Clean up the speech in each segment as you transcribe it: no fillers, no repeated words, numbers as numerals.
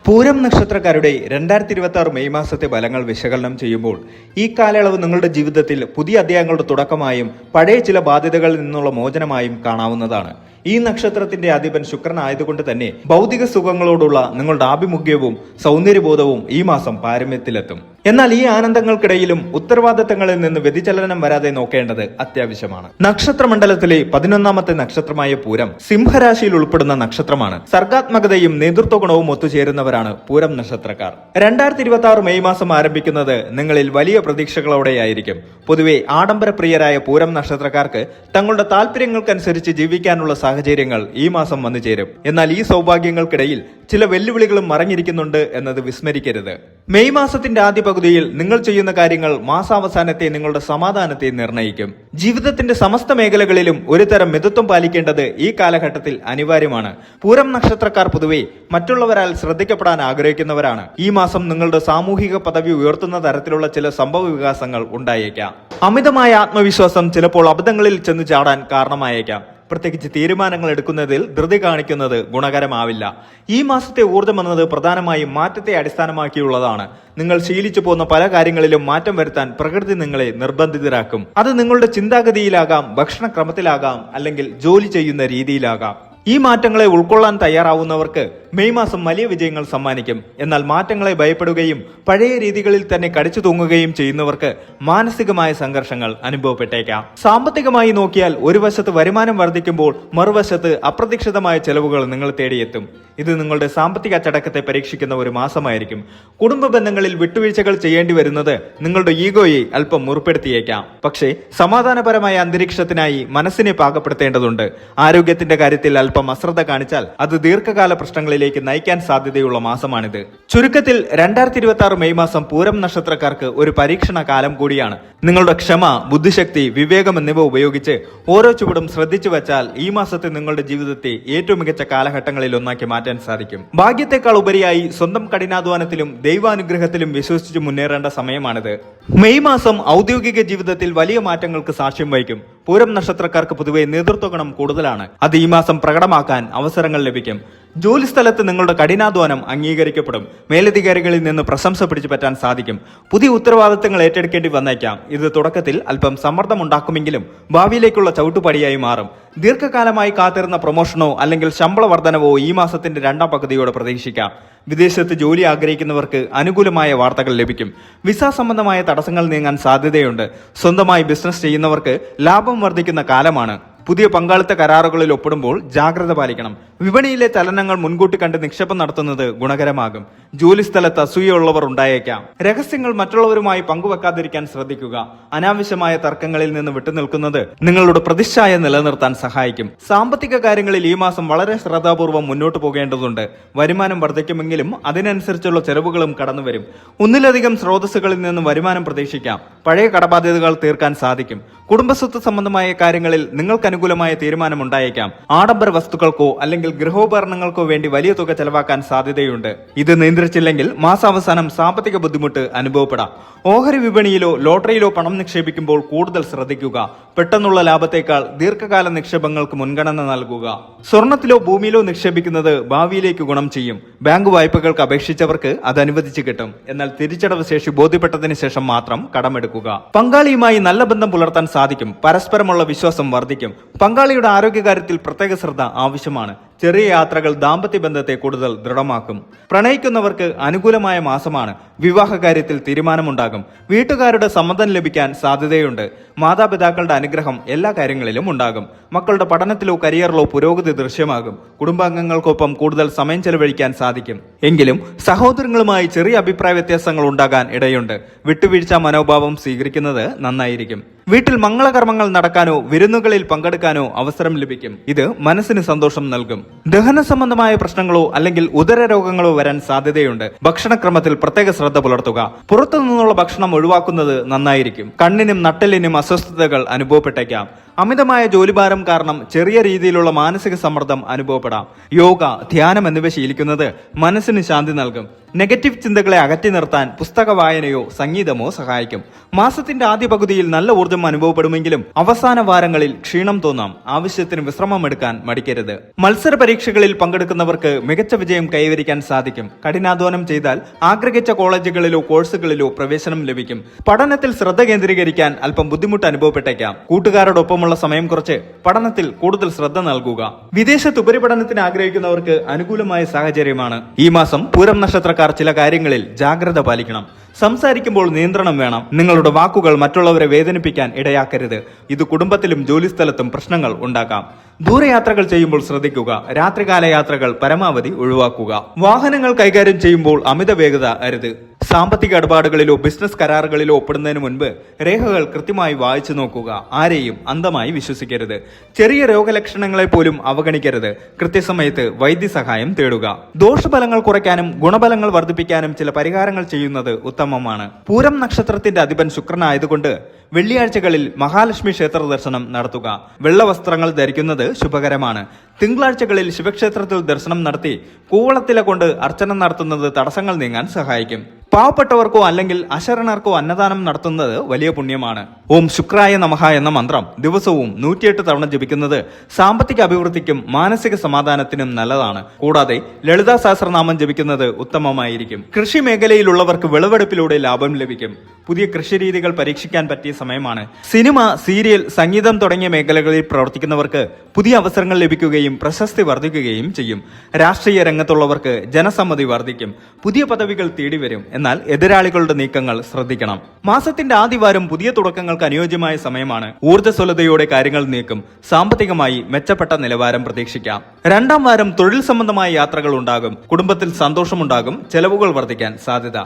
പൂരം നക്ഷത്രക്കാരുടെ 2026 മെയ് മാസത്തെ ഫലങ്ങൾ വിശകലനം ചെയ്യുമ്പോൾ ഈ കാലയളവ് നിങ്ങളുടെ ജീവിതത്തിൽ പുതിയ അധ്യായങ്ങളുടെ തുടക്കമായും പഴയ ചില ബാധ്യതകളിൽ നിന്നുള്ള മോചനമായും കാണാവുന്നതാണ്. ഈ നക്ഷത്രത്തിന്റെ അധിപൻ ശുക്രൻ ആയതുകൊണ്ട് തന്നെ ഭൗതിക സുഖങ്ങളോടുള്ള നിങ്ങളുടെ ആഭിമുഖ്യവും സൗന്ദര്യബോധവും ഈ മാസം പാരമ്യത്തിലെത്തും. എന്നാൽ ഈ ആനന്ദങ്ങൾക്കിടയിലും ഉത്തരവാദിത്തങ്ങളിൽ നിന്ന് വ്യതിചലനം വരാതെ നോക്കേണ്ടത് അത്യാവശ്യമാണ്. നക്ഷത്രമണ്ഡലത്തിലെ 11ാമത്തെ നക്ഷത്രമായ പൂരം സിംഹരാശിയിൽ ഉൾപ്പെടുന്ന നക്ഷത്രമാണ്. സർഗാത്മകതയും നേതൃത്വ ഗുണവും ഒത്തുചേരുന്നവരാണ് പൂരം നക്ഷത്രക്കാർ. 2026 മെയ് മാസം ആരംഭിക്കുന്നത് നിങ്ങളിൽ വലിയ പ്രതീക്ഷകളോടെയായിരിക്കും. പൊതുവെ ആഡംബരപ്രിയരായ പൂരം നക്ഷത്രക്കാർക്ക് തങ്ങളുടെ താല്പര്യങ്ങൾക്കനുസരിച്ച് ജീവിക്കാനുള്ള സാഹചര്യങ്ങൾ ഈ മാസം വന്നു ചേരും. എന്നാൽ ഈ സൗഭാഗ്യങ്ങൾക്കിടയിൽ ചില വെല്ലുവിളികളും മറഞ്ഞിരിക്കുന്നുണ്ട് എന്നത് വിസ്മരിക്കരുത്. മെയ് മാസത്തിന്റെ ആദ്യ പകുതിയിൽ നിങ്ങൾ ചെയ്യുന്ന കാര്യങ്ങൾ മാസാവസാനത്തെ നിങ്ങളുടെ സമാധാനത്തെ നിർണ്ണയിക്കും. ജീവിതത്തിന്റെ സമസ്ത മേഖലകളിലും ഒരു തരം മിതത്വം പാലിക്കേണ്ടത് ഈ കാലഘട്ടത്തിൽ അനിവാര്യമാണ്. പൂരം നക്ഷത്രക്കാർ പൊതുവെ മറ്റുള്ളവരാൽ ശ്രദ്ധിക്കപ്പെടാൻ ആഗ്രഹിക്കുന്നവരാണ്. ഈ മാസം നിങ്ങളുടെ സാമൂഹിക പദവി ഉയർത്തുന്ന തരത്തിലുള്ള ചില സംഭവ വികാസങ്ങൾ ഉണ്ടായേക്കാം. അമിതമായ ആത്മവിശ്വാസം ചിലപ്പോൾ അബദ്ധങ്ങളിൽ ചെന്ന് ചാടാൻ കാരണമായേക്കാം. പ്രത്യേകിച്ച് തീരുമാനങ്ങൾ എടുക്കുന്നതിൽ ധൃതി കാണിക്കുന്നത് ഗുണകരമാവില്ല. ഈ മാസത്തെ ഊർജ്ജം എന്നത് പ്രധാനമായും മാറ്റത്തെ അടിസ്ഥാനമാക്കിയുള്ളതാണ്. നിങ്ങൾ ശീലിച്ചു പോകുന്ന പല കാര്യങ്ങളിലും മാറ്റം വരുത്താൻ പ്രകൃതി നിങ്ങളെ നിർബന്ധിതരാക്കും. അത് നിങ്ങളുടെ ചിന്താഗതിയിലാകാം, ഭക്ഷണക്രമത്തിലാകാം, അല്ലെങ്കിൽ ജോലി ചെയ്യുന്ന രീതിയിലാകാം. ഈ മാറ്റങ്ങളെ ഉൾക്കൊള്ളാൻ തയ്യാറാവുന്നവർക്ക് മെയ് മാസം വലിയ വിജയങ്ങൾ സമ്മാനിക്കും. എന്നാൽ മാറ്റങ്ങളെ ഭയപ്പെടുകയും പഴയ രീതികളിൽ തന്നെ കടിച്ചു തൂങ്ങുകയും ചെയ്യുന്നവർക്ക് മാനസികമായ സംഘർഷങ്ങൾ അനുഭവപ്പെട്ടേക്കാം. സാമ്പത്തികമായി നോക്കിയാൽ ഒരു വശത്ത് വരുമാനം വർദ്ധിക്കുമ്പോൾ മറുവശത്ത് അപ്രതീക്ഷിതമായ ചെലവുകൾ നിങ്ങൾ തേടിയെത്തും. ഇത് നിങ്ങളുടെ സാമ്പത്തിക അച്ചടക്കത്തെ പരീക്ഷിക്കുന്ന ഒരു മാസമായിരിക്കും. കുടുംബ ബന്ധങ്ങളിൽ വിട്ടുവീഴ്ചകൾ ചെയ്യേണ്ടി വരുന്നത് നിങ്ങളുടെ ഈഗോയെ അല്പം മുറിപ്പെടുത്തിയേക്കാം. പക്ഷേ സമാധാനപരമായ അന്തരീക്ഷത്തിനായി മനസ്സിനെ പാകപ്പെടുത്തേണ്ടതുണ്ട്. ആരോഗ്യത്തിന്റെ കാര്യത്തിൽ അല്പം അശ്രദ്ധ കാണിച്ചാൽ അത് ദീർഘകാല പ്രശ്നങ്ങളിലേക്ക് നയിക്കാൻ സാധ്യതയുള്ള മാസമാണിത്. ചുരുക്കത്തിൽ 2026 മെയ് മാസം പൂരം നക്ഷത്രക്കാർക്ക് ഒരു പരീക്ഷണ കാലം കൂടിയാണ്. നിങ്ങളുടെ ക്ഷമ, ബുദ്ധിശക്തി, വിവേകം എന്നിവ ഉപയോഗിച്ച് ഓരോ ചുവടും ശ്രദ്ധിച്ചു വെച്ചാൽ ഈ മാസത്തെ നിങ്ങളുടെ ജീവിതത്തെ ഏറ്റവും മികച്ച കാലഘട്ടങ്ങളിൽ ഒന്നാക്കി മാറ്റാൻ സാധിക്കും. ഭാഗ്യത്തെക്കാൾ ഉപരിയായി സ്വന്തം കഠിനാധ്വാനത്തിലും ദൈവാനുഗ്രഹത്തിലും വിശ്വസിച്ച് മുന്നേറേണ്ട സമയമാണിത്. മെയ് മാസം ഔദ്യോഗിക ജീവിതത്തിൽ വലിയ മാറ്റങ്ങൾക്ക് സാക്ഷ്യം വഹിക്കും. പൂരം നക്ഷത്രക്കാർക്ക് പൊതുവെ നേതൃത്വ ഗുണം കൂടുതലാണ്. അത് ഈ മാസം പ്രകടമാക്കാൻ അവസരങ്ങൾ ലഭിക്കും. ജോലി സ്ഥലത്ത് നിങ്ങളുടെ കഠിനാധ്വാനം അംഗീകരിക്കപ്പെടും. മേലധികാരികളിൽ നിന്ന് പ്രശംസ പിടിച്ചു പറ്റാൻ സാധിക്കും. പുതിയ ഉത്തരവാദിത്തങ്ങൾ ഏറ്റെടുക്കേണ്ടി വന്നേക്കാം. ഇത് തുടക്കത്തിൽ അല്പം സമ്മർദ്ദമുണ്ടാക്കുമെങ്കിലും ഭാവിയിലേക്കുള്ള ചവിട്ടുപടിയായി മാറും. ദീർഘകാലമായി കാത്തിരുന്ന പ്രൊമോഷനോ അല്ലെങ്കിൽ ശമ്പള വർധനവോ ഈ മാസത്തിന്റെ രണ്ടാം പകുതിയോടെ പ്രതീക്ഷിക്കാം. വിദേശത്ത് ജോലി ആഗ്രഹിക്കുന്നവർക്ക് അനുകൂലമായ വാർത്തകൾ ലഭിക്കും. വിസ സംബന്ധമായ തടസ്സങ്ങൾ നീങ്ങാൻ സാധ്യതയുണ്ട്. സ്വന്തമായി ബിസിനസ് ചെയ്യുന്നവർക്ക് ലാഭം വർദ്ധിക്കുന്ന കാലമാണ്. പുതിയ പങ്കാളിത്ത കരാറുകളിൽ ഒപ്പിടുമ്പോൾ ജാഗ്രത പാലിക്കണം. വിപണിയിലെ ചലനങ്ങൾ മുൻകൂട്ടി കണ്ട് നിക്ഷേപം നടത്തുന്നത് ഗുണകരമാകും. ജോലി സ്ഥലത്ത് അസൂയുള്ളവർ ഉണ്ടായേക്കാം. രഹസ്യങ്ങൾ മറ്റുള്ളവരുമായി പങ്കുവെക്കാതിരിക്കാൻ ശ്രദ്ധിക്കുക. അനാവശ്യമായ തർക്കങ്ങളിൽ നിന്ന് വിട്ടുനിൽക്കുന്നത് നിങ്ങളുടെ പ്രതിച്ഛായ നിലനിർത്താൻ സഹായിക്കും. സാമ്പത്തിക കാര്യങ്ങളിൽ ഈ മാസം വളരെ ശ്രദ്ധാപൂർവ്വം മുന്നോട്ട് പോകേണ്ടതുണ്ട്. വരുമാനം വർദ്ധിക്കുമെങ്കിലും അതിനനുസരിച്ചുള്ള ചെലവുകളും കടന്നുവരും. ഒന്നിലധികം സ്രോതസ്സുകളിൽ നിന്ന് വരുമാനം പ്രതീക്ഷിക്കാം. പഴയ കടബാധ്യതകൾ തീർക്കാൻ സാധിക്കും. കുടുംബസ്വത്ത് സംബന്ധമായ കാര്യങ്ങളിൽ നിങ്ങൾക്ക് അനുകൂലമായ തീരുമാനമുണ്ടായേക്കാം. ആഡംബര വസ്തുക്കൾക്കോ അല്ലെങ്കിൽ ഗൃഹോപകരണങ്ങൾക്കോ വേണ്ടി വലിയ തുക ചെലവാക്കാൻ സാധ്യതയുണ്ട്. ഇത് നിയന്ത്രിച്ചില്ലെങ്കിൽ മാസാവസാനം സാമ്പത്തിക ബുദ്ധിമുട്ട് അനുഭവപ്പെടാം. ഓഹരി വിപണിയിലോ ലോട്ടറിയിലോ പണം നിക്ഷേപിക്കുമ്പോൾ കൂടുതൽ ശ്രദ്ധിക്കുക. പെട്ടെന്നുള്ള ലാഭത്തേക്കാൾ ദീർഘകാല നിക്ഷേപങ്ങൾക്ക് മുൻഗണന നൽകുക. സ്വർണത്തിലോ ഭൂമിയിലോ നിക്ഷേപിക്കുന്നത് ഭാവിയിലേക്ക് ഗുണം ചെയ്യും. ബാങ്ക് വായ്പകൾക്ക് അപേക്ഷിച്ചവർക്ക് അത് അനുവദിച്ചു കിട്ടും. എന്നാൽ തിരിച്ചടവ് ശേഷി ബോധ്യപ്പെട്ടതിന് ശേഷം മാത്രം കടമെടുക്കുക. പങ്കാളിയുമായി നല്ല ബന്ധം പുലർത്താൻ സാധിക്കും. പരസ്പരമുള്ള വിശ്വാസം വർദ്ധിക്കും. പങ്കാളിയുടെ ആരോഗ്യകാര്യത്തിൽ പ്രത്യേക ശ്രദ്ധ ആവശ്യമാണ്. ചെറിയ യാത്രകൾ ദാമ്പത്യ ബന്ധത്തെ കൂടുതൽ ദൃഢമാക്കും. പ്രണയിക്കുന്നവർക്ക് അനുകൂലമായ മാസമാണ്. വിവാഹ കാര്യത്തിൽ തീരുമാനമുണ്ടാകും. വീട്ടുകാരുടെ സമ്മതം ലഭിക്കാൻ സാധ്യതയുണ്ട്. മാതാപിതാക്കളുടെ അനുഗ്രഹം എല്ലാ കാര്യങ്ങളിലും ഉണ്ടാകും. മക്കളുടെ പഠനത്തിലോ കരിയറിലോ പുരോഗതി ദൃശ്യമാകും. കുടുംബാംഗങ്ങൾക്കൊപ്പം കൂടുതൽ സമയം ചെലവഴിക്കാൻ സാധിക്കും. എങ്കിലും സഹോദരങ്ങളുമായി ചെറിയ അഭിപ്രായ വ്യത്യാസങ്ങൾ ഉണ്ടാകാൻ ഇടയുണ്ട്. വിട്ടുവീഴ്ച മനോഭാവം സ്വീകരിക്കുന്നത് നന്നായിരിക്കും. വീട്ടിൽ മംഗളകർമ്മങ്ങൾ നടക്കാനോ വിരുന്നുകളിൽ പങ്കെടുക്കാനോ അവസരം ലഭിക്കും. ഇത് മനസ്സിന് സന്തോഷം നൽകും. ദഹന സംബന്ധമായ പ്രശ്നങ്ങളോ അല്ലെങ്കിൽ ഉദര രോഗങ്ങളോ വരാൻ സാധ്യതയുണ്ട്. ഭക്ഷണക്രമത്തിൽ പ്രത്യേക ശ്രദ്ധ പുലർത്തുക. പുറത്തു നിന്നുള്ള ഭക്ഷണം ഒഴിവാക്കുന്നത് നന്നായിരിക്കും. കണ്ണിനും നട്ടെല്ലിനും അസ്വസ്ഥതകൾ അനുഭവപ്പെട്ടേക്കാം. അമിതമായ ജോലിഭാരം കാരണം ചെറിയ രീതിയിലുള്ള മാനസിക സമ്മർദ്ദം അനുഭവപ്പെടാം. യോഗ, ധ്യാനം എന്നിവ ശീലിക്കുന്നത് മനസ്സിന് ശാന്തി നൽകും. നെഗറ്റീവ് ചിന്തകളെ അകറ്റി നിർത്താൻ പുസ്തക വായനയോ സംഗീതമോ സഹായിക്കും. മാസത്തിന്റെ ആദ്യ പകുതിയിൽ നല്ല ഊർജ്ജം അനുഭവപ്പെടുമെങ്കിലും അവസാന വാരങ്ങളിൽ ക്ഷീണം തോന്നാം. ആവശ്യത്തിന് വിശ്രമം എടുക്കാൻ മടിക്കരുത്. മത്സര പരീക്ഷകളിൽ പങ്കെടുക്കുന്നവർക്ക് മികച്ച വിജയം കൈവരിക്കാൻ സാധിക്കും. കഠിനാധ്വാനം ചെയ്താൽ ആഗ്രഹിച്ച കോളേജുകളിലോ കോഴ്സുകളിലോ പ്രവേശനം ലഭിക്കും. പഠനത്തിൽ ശ്രദ്ധ കേന്ദ്രീകരിക്കാൻ അല്പം ബുദ്ധിമുട്ട് അനുഭവപ്പെട്ടേക്കാം. കൂട്ടുകാരോടൊപ്പമുള്ള സമയം കുറച്ച് പഠനത്തിൽ കൂടുതൽ ശ്രദ്ധ നൽകുക. വിദേശത്ത് ഉപരിപഠനത്തിന് ആഗ്രഹിക്കുന്നവർക്ക് അനുകൂലമായ സാഹചര്യമാണ്. ഈ മാസം പൂരം നക്ഷത്രക്കാർ ചില കാര്യങ്ങളിൽ ജാഗ്രത പാലിക്കണം. സംസാരിക്കുമ്പോൾ നിയന്ത്രണം വേണം. നിങ്ങളുടെ വാക്കുകൾ മറ്റുള്ളവരെ വേദനിപ്പിക്കാൻ ഇടയാക്കരുത്. ഇത് കുടുംബത്തിലും ജോലിസ്ഥലത്തും പ്രശ്നങ്ങൾ ഉണ്ടാക്കാം. ദൂരയാത്രകൾ ചെയ്യുമ്പോൾ ശ്രദ്ധിക്കുക. രാത്രികാല യാത്രകൾ പരമാവധി ഒഴിവാക്കുക. വാഹനങ്ങൾ കൈകാര്യം ചെയ്യുമ്പോൾ അമിത വേഗത അരുത്. സാമ്പത്തിക ഇടപാടുകളിലോ ബിസിനസ് കരാറുകളിലോ ഒപ്പിടുന്നതിന് മുൻപ് രേഖകൾ കൃത്യമായി വായിച്ചു നോക്കുക. ആരെയും അന്ധമായി വിശ്വസിക്കരുത്. ചെറിയ രോഗലക്ഷണങ്ങളെ പോലും അവഗണിക്കരുത്. കൃത്യസമയത്ത് വൈദ്യസഹായം തേടുക. ദോഷഫലങ്ങൾ കുറയ്ക്കാനും ഗുണഫലങ്ങൾ വർദ്ധിപ്പിക്കാനും ചില പരിഹാരങ്ങൾ ചെയ്യുന്നത് ഉത്തമമാണ്. പൂരം നക്ഷത്രത്തിന്റെ അധിപൻ ശുക്രനായതുകൊണ്ട് വെള്ളിയാഴ്ചകളിൽ മഹാലക്ഷ്മി ക്ഷേത്ര ദർശനം നടത്തുക. വെള്ള വസ്ത്രങ്ങൾ ധരിക്കുന്നത് ശുഭകരമാണ്. തിങ്കളാഴ്ചകളിൽ ശിവക്ഷേത്രത്തിൽ ദർശനം നടത്തി കൂവളത്തില കൊണ്ട് അർച്ചന നടത്തുന്നത് തടസ്സങ്ങൾ നീങ്ങാൻ സഹായിക്കും. പാവപ്പെട്ടവർക്കോ അല്ലെങ്കിൽ അശരണർക്കോ അന്നദാനം നടത്തുന്നത് വലിയ പുണ്യമാണ്. ഓം ശുക്രായ നമഃ എന്ന മന്ത്രം ദിവസവും 108 തവണ ജപിക്കുന്നത് സാമ്പത്തിക അഭിവൃദ്ധിക്കും മാനസിക സമാധാനത്തിനും നല്ലതാണ്. കൂടാതെ ലളിതാ സഹസ്രനാമം ജപിക്കുന്നത് ഉത്തമമായിരിക്കും. കൃഷി മേഖലയിലുള്ളവർക്ക് വിളവെടുപ്പിലൂടെ ലാഭം ലഭിക്കും. പുതിയ കൃഷിരീതികൾ പരീക്ഷിക്കാൻ പറ്റിയ സമയമാണ്. സിനിമ, സീരിയൽ, സംഗീതം തുടങ്ങിയ മേഖലകളിൽ പ്രവർത്തിക്കുന്നവർക്ക് പുതിയ അവസരങ്ങൾ ലഭിക്കുകയും പ്രശസ്തി വർദ്ധിക്കുകയും ചെയ്യും. രാഷ്ട്രീയ രംഗത്തുള്ളവർക്ക് ജനസമ്മതി വർദ്ധിക്കും. പുതിയ പദവികൾ തേടി വരും. എന്നാൽ എതിരാളികളുടെ നീക്കങ്ങൾ ശ്രദ്ധിക്കണം. മാസത്തിന്റെ ആദ്യവാരം പുതിയ തുടക്കങ്ങൾക്ക് അനുയോജ്യമായ സമയമാണ്. ഊർജ്ജസ്വലതയോടെ കാര്യങ്ങൾ നീക്കും. സാമ്പത്തികമായി മെച്ചപ്പെട്ട നിലവാരം പ്രതീക്ഷിക്കാം. രണ്ടാം വാരം തൊഴിൽ സംബന്ധമായ യാത്രകൾ ഉണ്ടാകും. കുടുംബത്തിൽ സന്തോഷമുണ്ടാകും. ചെലവുകൾ വർദ്ധിക്കാൻ സാധ്യത.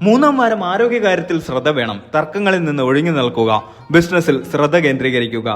മൂന്നാം വാരം ആരോഗ്യകാര്യത്തിൽ ശ്രദ്ധ വേണം. തർക്കങ്ങളിൽ നിന്ന് ഒഴിഞ്ഞു നിൽക്കുക. ബിസിനസ്സിൽ ശ്രദ്ധ കേന്ദ്രീകരിക്കുക.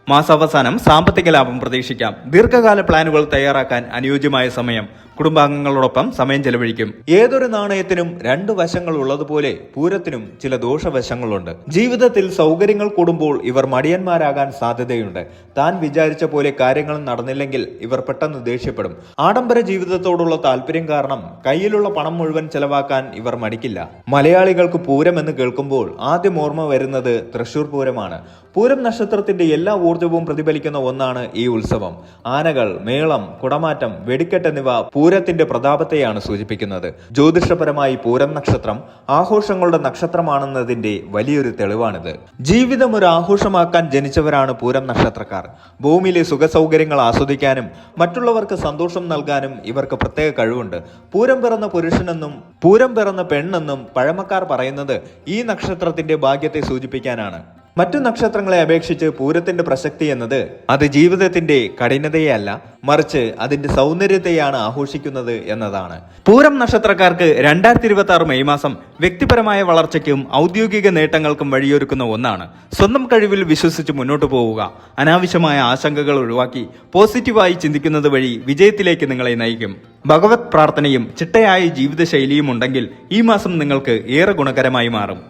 മാസാവസാനം സാമ്പത്തിക ലാഭം പ്രതീക്ഷിക്കാം. ദീർഘകാല പ്ലാനുകൾ തയ്യാറാക്കാൻ അനുയോജ്യമായ സമയം. കുടുംബാംഗങ്ങളോടൊപ്പം സമയം ചെലവഴിക്കും. ഏതൊരു നാണയത്തിനും 2 വശങ്ങൾ ഉള്ളതുപോലെ പൂരത്തിനും ചില ദോഷവശങ്ങളുണ്ട്. ജീവിതത്തിൽ സൗകര്യങ്ങൾ കൂടുമ്പോൾ ഇവർ മടിയന്മാരാകാൻ സാധ്യതയുണ്ട്. താൻ വിചാരിച്ച പോലെ കാര്യങ്ങൾ നടന്നില്ലെങ്കിൽ ഇവർ പെട്ടെന്ന് ദേഷ്യപ്പെടും. ആഡംബര ജീവിതത്തോടുള്ള താല്പര്യം കാരണം കയ്യിലുള്ള പണം മുഴുവൻ ചെലവാക്കാൻ ഇവർ മടിക്കില്ല. മലയാളികൾക്ക് പൂരം എന്ന് കേൾക്കുമ്പോൾ ആദ്യം ഓർമ്മ വരുന്നത് തൃശൂർ പൂരമാണ്. പൂരം നക്ഷത്രത്തിന്റെ എല്ലാ ഊർജവും പ്രതിഫലിക്കുന്ന ഒന്നാണ് ഈ ഉത്സവം. ആനകൾ, മേളം, കുടമാറ്റം, വെടിക്കെട്ട് എന്നിവ പൂരത്തിന്റെ പ്രതാപത്തെയാണ് സൂചിപ്പിക്കുന്നത്. ജ്യോതിഷപരമായി പൂരം നക്ഷത്രം ആഘോഷങ്ങളുടെ നക്ഷത്രമാണെന്നതിന്റെ വലിയൊരു തെളിവാണിത്. ജീവിതം ഒരു ആഘോഷമാക്കാൻ ജനിച്ചവരാണ് പൂരം നക്ഷത്രക്കാർ. ഭൂമിയിലെ സുഖസൗകര്യങ്ങൾ ആസ്വദിക്കാനും മറ്റുള്ളവർക്ക് സന്തോഷം നൽകാനും ഇവർക്ക് പ്രത്യേക കഴിവുണ്ട്. പൂരം പിറന്ന പുരുഷനെന്നും പൂരം പിറന്ന പെണ്ണെന്നും പഴമക്കാർ പറയുന്നത് ഈ നക്ഷത്രത്തിന്റെ ഭാഗ്യത്തെ സൂചിപ്പിക്കാനാണ്. മറ്റു നക്ഷത്രങ്ങളെ അപേക്ഷിച്ച് പൂരത്തിന്റെ പ്രസക്തി എന്നത് അത് ജീവിതത്തിന്റെ കഠിനതയല്ല, മറിച്ച് അതിന്റെ സൗന്ദര്യത്തെയാണ് ആഘോഷിക്കുന്നത് എന്നതാണ്. പൂരം നക്ഷത്രക്കാർക്ക് 2026 മെയ് മാസം വ്യക്തിപരമായ വളർച്ചയ്ക്കും ഔദ്യോഗിക നേട്ടങ്ങൾക്കും വഴിയൊരുക്കുന്ന ഒന്നാണ്. സ്വന്തം കഴിവിൽ വിശ്വസിച്ച് മുന്നോട്ട് പോവുക. അനാവശ്യമായ ആശങ്കകൾ ഒഴിവാക്കി പോസിറ്റീവായി ചിന്തിക്കുന്നത് വഴി വിജയത്തിലേക്ക് നിങ്ങളെ നയിക്കും. ഭഗവത് പ്രാർത്ഥനയും ചിട്ടയായ ജീവിതശൈലിയും ഉണ്ടെങ്കിൽ ഈ മാസം നിങ്ങൾക്ക് ഏറെ ഗുണകരമായി മാറും.